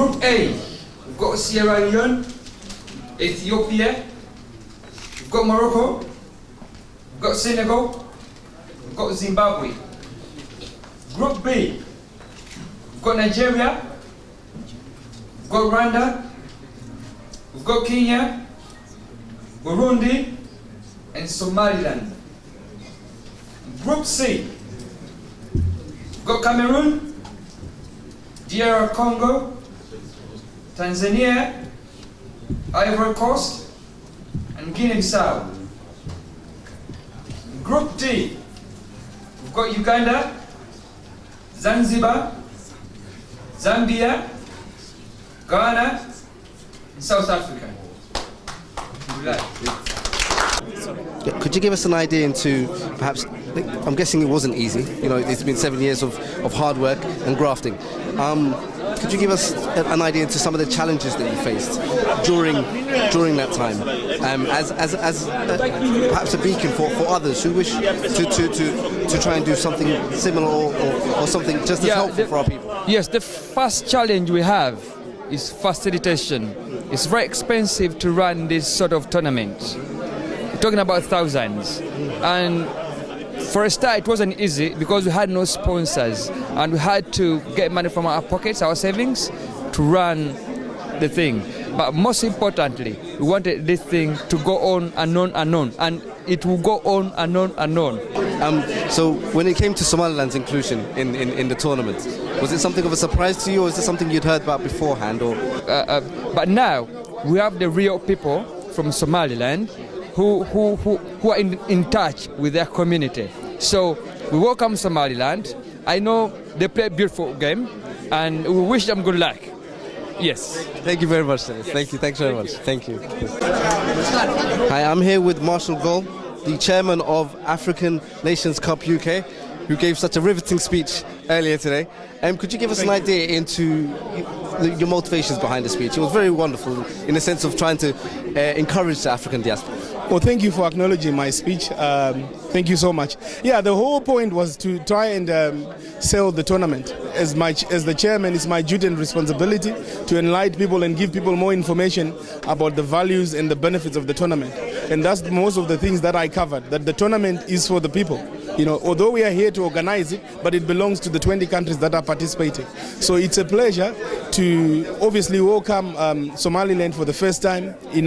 Group A, we've got Sierra Leone, Ethiopia, we've got Morocco, we've got Senegal, we've got Zimbabwe. Group B, we've got Nigeria, we've got Rwanda, we've got Kenya, Burundi, and Somaliland. Group C, we've got Cameroon, DR Congo, Tanzania, Ivory Coast, and Guinea-Bissau. Group D, we've got Uganda, Zanzibar, Zambia, Ghana, and South Africa. Could you give us an idea into perhaps, I'm guessing it wasn't easy, you know, it's been 7 years of hard work and grafting. Could you give us an idea into some of the challenges that you faced during that time, as perhaps a beacon for others who wish to try and do something similar or something just as helpful for our people? Yes, the first challenge we have is facilitation. It's very expensive to run this sort of tournament. We're talking about thousands. And for a start, it wasn't easy because we had no sponsors and we had to get money from our pockets, our savings, to run the thing. But most importantly, we wanted this thing to go on and on and on, and it will go on and on and on. So when it came to Somaliland's inclusion in the tournament, was it something of a surprise to you, or is it something you'd heard about beforehand? Or but now we have the real people from Somaliland who are in touch with their community. So we welcome Somaliland. I know they play a beautiful game, and we wish them good luck. Yes. Thank you very much, Dennis. Yes. Thank you. Thanks very much. Thank you. Hi, I'm here with Marshall Goll, the chairman of African Nations Cup UK, who gave such a riveting speech earlier today. Could you give us an idea into your motivations behind the speech? It was very wonderful in the sense of trying to encourage the African diaspora. Well, thank you for acknowledging my speech. Thank you so much. Yeah, the whole point was to try and sell the tournament. As the chairman, it's my duty and responsibility to enlighten people and give people more information about the values and the benefits of the tournament. And that's most of the things that I covered, that the tournament is for the people. You know, although we are here to organize it, but it belongs to the 20 countries that are participating. So it's a pleasure to obviously welcome Somaliland for the first time in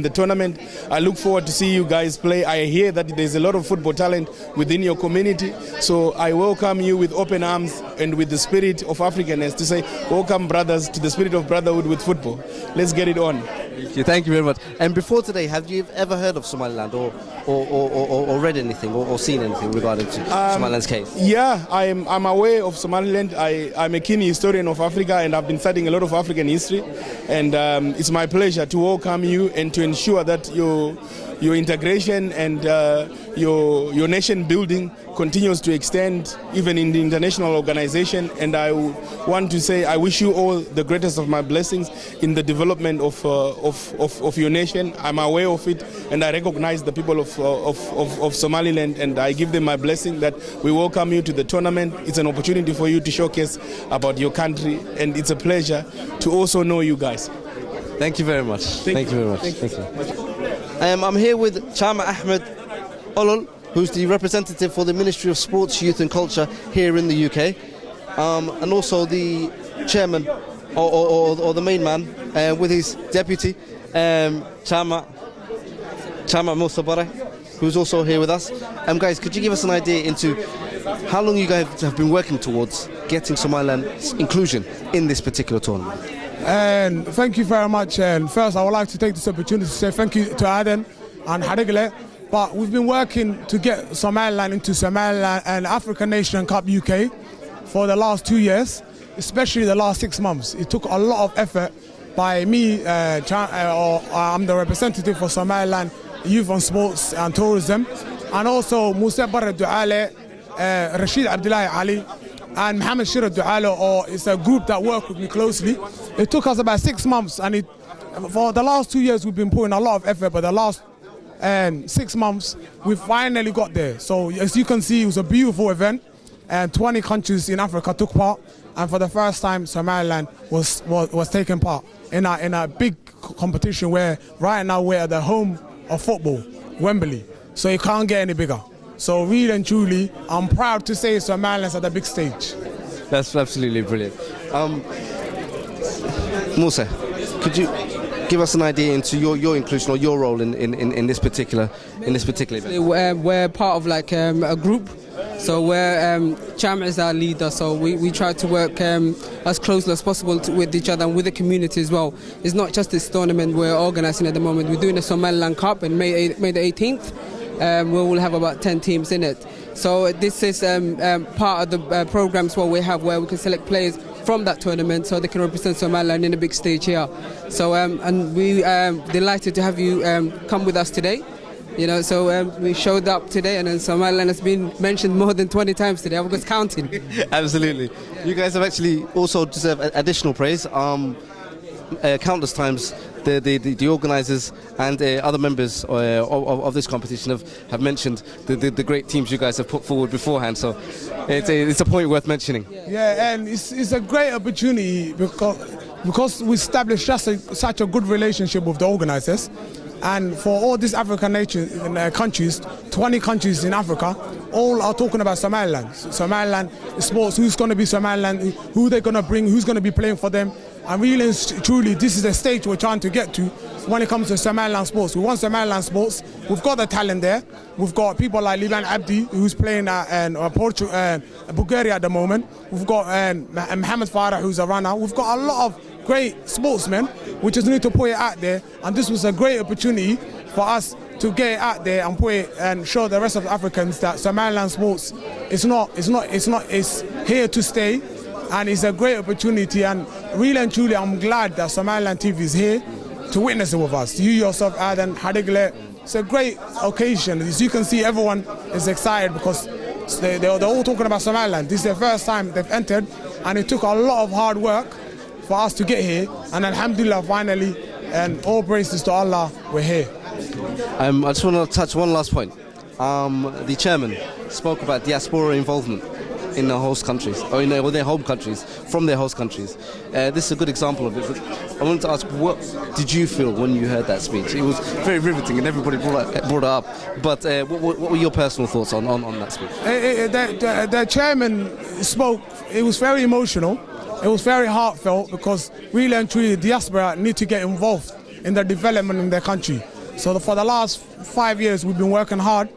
the tournament. I look forward to see you guys play. I hear that there's a lot of football talent within your community. So I welcome you with open arms and with the spirit of Africanness to say, welcome brothers to the spirit of brotherhood with football. Let's get it on. Thank you very much. And before today, have you ever heard of Somaliland or read anything or seen anything regarding to Somaliland's case? Yeah, I'm aware of Somaliland. I'm a keen historian of Africa, and I've been studying a lot of African history. And it's my pleasure to welcome you and to ensure that your integration and your nation building continues to extend even in the international organization. And I want to say I wish you all the greatest of my blessings in the development of your nation. I'm aware of it, and I recognize the people of Somaliland, and I give them my blessing that we welcome you to the tournament. It's an opportunity for you to showcase about your country, and it's a pleasure to also know you guys. Thank you very much. Thank you very much. Thank you. I'm here with Chama Ahmed Olol, who's the representative for the Ministry of Sports, Youth and Culture here in the UK, and also the chairman or the main man with his deputy, Chama Musabare, who's also here with us. Guys, could you give us an idea into how long you guys have been working towards getting Somaliland's inclusion in this particular tournament? And thank you very much. And first, I would like to take this opportunity to say thank you to Adan and Hadigle. But we've been working to get Somaliland into Somaliland and African Nation Cup UK for the last 2 years, especially the last 6 months. It took a lot of effort by me, I'm the representative for Somaliland Youth and Sports and Tourism, and also Musa Barra Duale, Rashid Abdullahi Ali, and Mohammed Shira Dualo, or it's a group that work with me closely. It took us about 6 months, and for the last 2 years we've been putting a lot of effort, but the last 6 months we finally got there. So as you can see, it was a beautiful event. and 20 countries in Africa took part, and for the first time Somaliland was taking part in a big competition where right now we're at the home of football, Wembley, so it can't get any bigger. So really and truly, I'm proud to say Somaliland's at the big stage. That's absolutely brilliant. Musa, could you give us an idea into your inclusion or your role in this particular event? We're part of like a group, so we're Cham is our leader, so we try to work as closely as possible with each other and with the community as well. It's not just this tournament we're organising at the moment. We're doing a Somaliland Cup on May the 18th. We will have about 10 teams in it. So this is part of the programs what we have, where we can select players from that tournament so they can represent Somaliland in a big stage here. So and we delighted to have you come with us today. You know, so we showed up today, and then Somaliland has been mentioned more than 20 times today. I was counting. Absolutely. You guys have actually also deserve additional praise. Countless times the organisers and other members of this competition have mentioned the great teams you guys have put forward beforehand, so it's a point worth mentioning. Yeah, and it's a great opportunity because we established such a good relationship with the organisers, and for all these African countries, 20 countries in Africa, all are talking about Somaliland. Somaliland sports, who's going to be Somaliland, who they're going to bring, who's going to be playing for them. And really and truly, this is the stage we're trying to get to when it comes to Somaliland sports. We want Somaliland sports. We've got the talent there. We've got people like Liban Abdi, who's playing Bulgaria at the moment. We've got Mohamed Farah, who's a runner. We've got a lot of great sportsmen. We just need to put it out there. And this was a great opportunity for us to get it out there and put it and show the rest of the Africans that Somaliland sports is here to stay. And it's a great opportunity, and really and truly I'm glad that Somaliland TV is here to witness it with us. You yourself, Adan, Hadigle, it's a great occasion. As you can see, everyone is excited because they're all talking about Somaliland. This is the first time they've entered, and it took a lot of hard work for us to get here, and alhamdulillah finally, and all praises to Allah, we're here. I just want to touch one last point. The chairman spoke about diaspora involvement in the host countries, or in their home countries, from their host countries. This is a good example of it. I wanted to ask, what did you feel when you heard that speech? It was very riveting, and everybody brought it up. But what were your personal thoughts on that speech? The chairman spoke. It was very emotional. It was very heartfelt, because really and truly, the diaspora need to get involved in the development in their country. So for the last 5 years, we've been working hard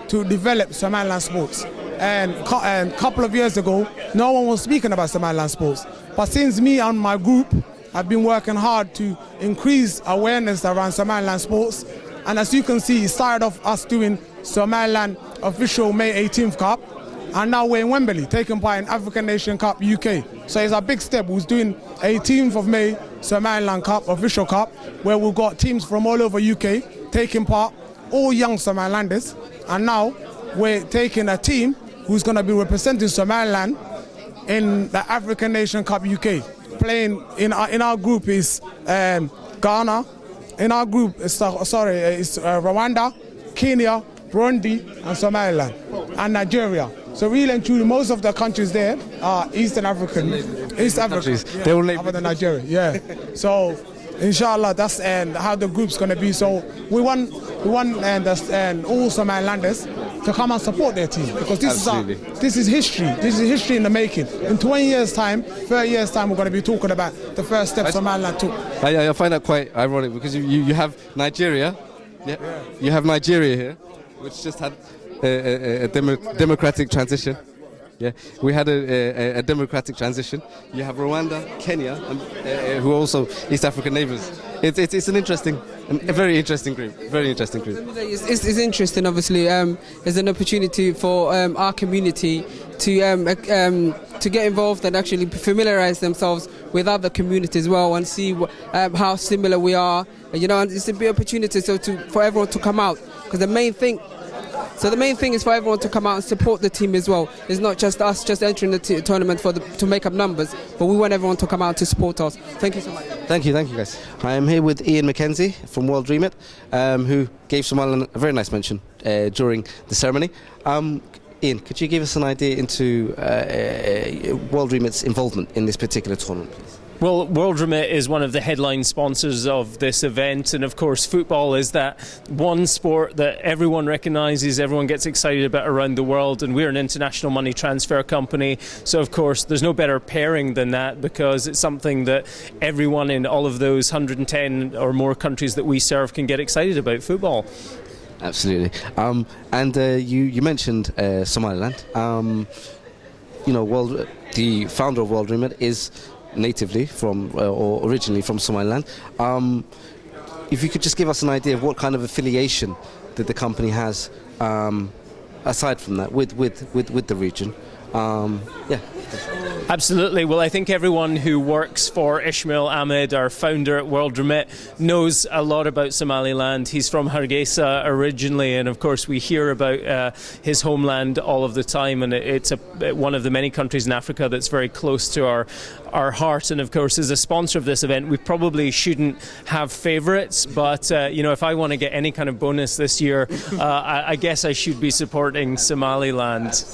to develop Somaliland sports. And a couple of years ago, no one was speaking about Somaliland sports. But since me and my group have been working hard to increase awareness around Somaliland sports, and as you can see, it started off us doing Somaliland official May 18th Cup, and now we're in Wembley, taking part in African Nation Cup UK. So it's a big step. We're doing 18th of May Somaliland Cup, official cup, where we've got teams from all over UK taking part, all young Somalilanders, and now we're taking a team who's going to be representing Somaliland in the African Nation Cup UK. Playing in our group is Ghana. In our group is Rwanda, Kenya, Burundi, and Somaliland, and Nigeria. So really and truly, most of the countries there are East African countries. Yeah, they will other than Nigeria. Yeah. So inshallah, that's how the group's going to be. So we want all Somalilanders to come and support their team, because this is history. This is history in the making. In 20 years' time, 30 years' time, we're going to be talking about the first steps Somaliland took. I find that quite ironic, because you have Nigeria, you have Nigeria here, which just had a democratic transition. Yeah, we had a democratic transition. You have Rwanda, Kenya, who are also East African neighbours. It's an interesting, a very interesting group. Very interesting group. It's interesting. Obviously, it's an opportunity for our community to get involved and actually familiarise themselves with other communities as well, and see how similar we are. You know, and it's a big opportunity for everyone to come out, because the main thing is for everyone to come out and support the team as well. It's not just us just entering the tournament to make up numbers, but we want everyone to come out to support us. Thank you so much. Thank you guys. I am here with Ian McKenzie from World Dream It, who gave Somaliland a very nice mention during the ceremony. Ian, could you give us an idea into World Remit's involvement in this particular tournament, please? Well, World Remit is one of the headline sponsors of this event, and of course football is that one sport that everyone recognises, everyone gets excited about around the world, and we're an international money transfer company, so of course there's no better pairing than that, because it's something that everyone in all of those 110 or more countries that we serve can get excited about, football. Absolutely. And you mentioned Somaliland. The founder of World Remit is natively from or originally from Somaliland. If you could just give us an idea of what kind of affiliation that the company has, aside from that, with the region. Yeah. Absolutely. Well, I think everyone who works for Ismail Ahmed, our founder at World Remit, knows a lot about Somaliland. He's from Hargeisa originally, and of course we hear about his homeland all of the time, and it's one of the many countries in Africa that's very close to our heart. And of course, as a sponsor of this event, we probably shouldn't have favourites, but if I want to get any kind of bonus this year, I guess I should be supporting Somaliland.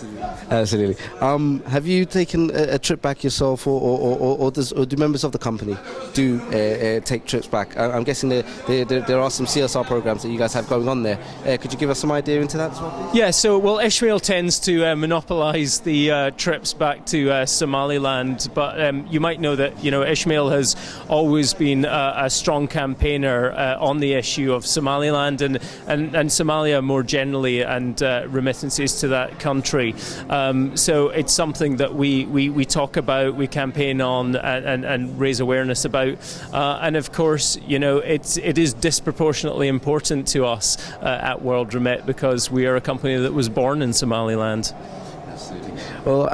Absolutely. Have you taken a trip back yourself, or do members of the company take trips back? I'm guessing there are some CSR programs that you guys have going on there. Could you give us some idea into that as well, please? Yeah, so Ishmael tends to monopolise the trips back to Somaliland, but you might know that Ishmael has always been a strong campaigner on the issue of Somaliland and Somalia more generally, and remittances to that country. So it's something that we talk about, we campaign on, and raise awareness about. And of course, it is disproportionately important to us at World Remit, because we are a company that was born in Somaliland. Absolutely. Well,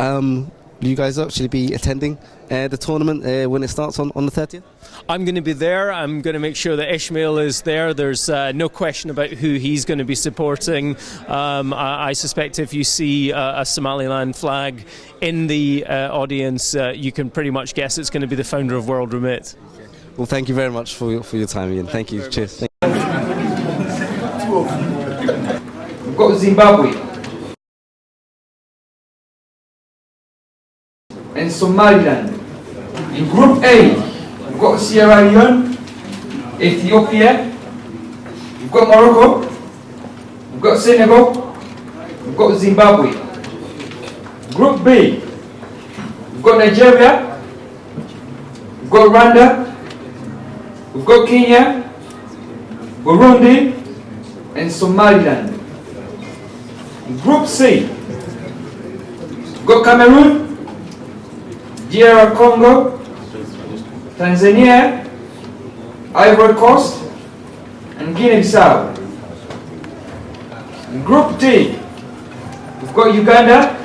will you guys actually be attending the tournament when it starts on the 30th? I'm going to be there. I'm going to make sure that Ishmael is there. There's no question about who he's going to be supporting. I suspect if you see a Somaliland flag in the audience, you can pretty much guess it's going to be the founder of World Remit. Well, thank you very much for your time, Ian. Thank you. Cheers. We've got Zimbabwe and Somaliland. In Group A, we've got Sierra Leone, Ethiopia, we've got Morocco, we've got Senegal, we've got Zimbabwe. Group B, we've got Nigeria, we've got Rwanda, we've got Kenya, Burundi, and Somaliland. In Group C, we've got Cameroon, DR Congo, Tanzania, Ivory Coast, and Guinea-Bissau. In Group D, we've got Uganda,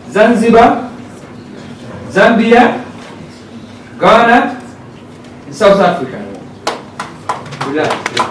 Zanzibar, Zambia, Ghana, and South Africa. Good luck.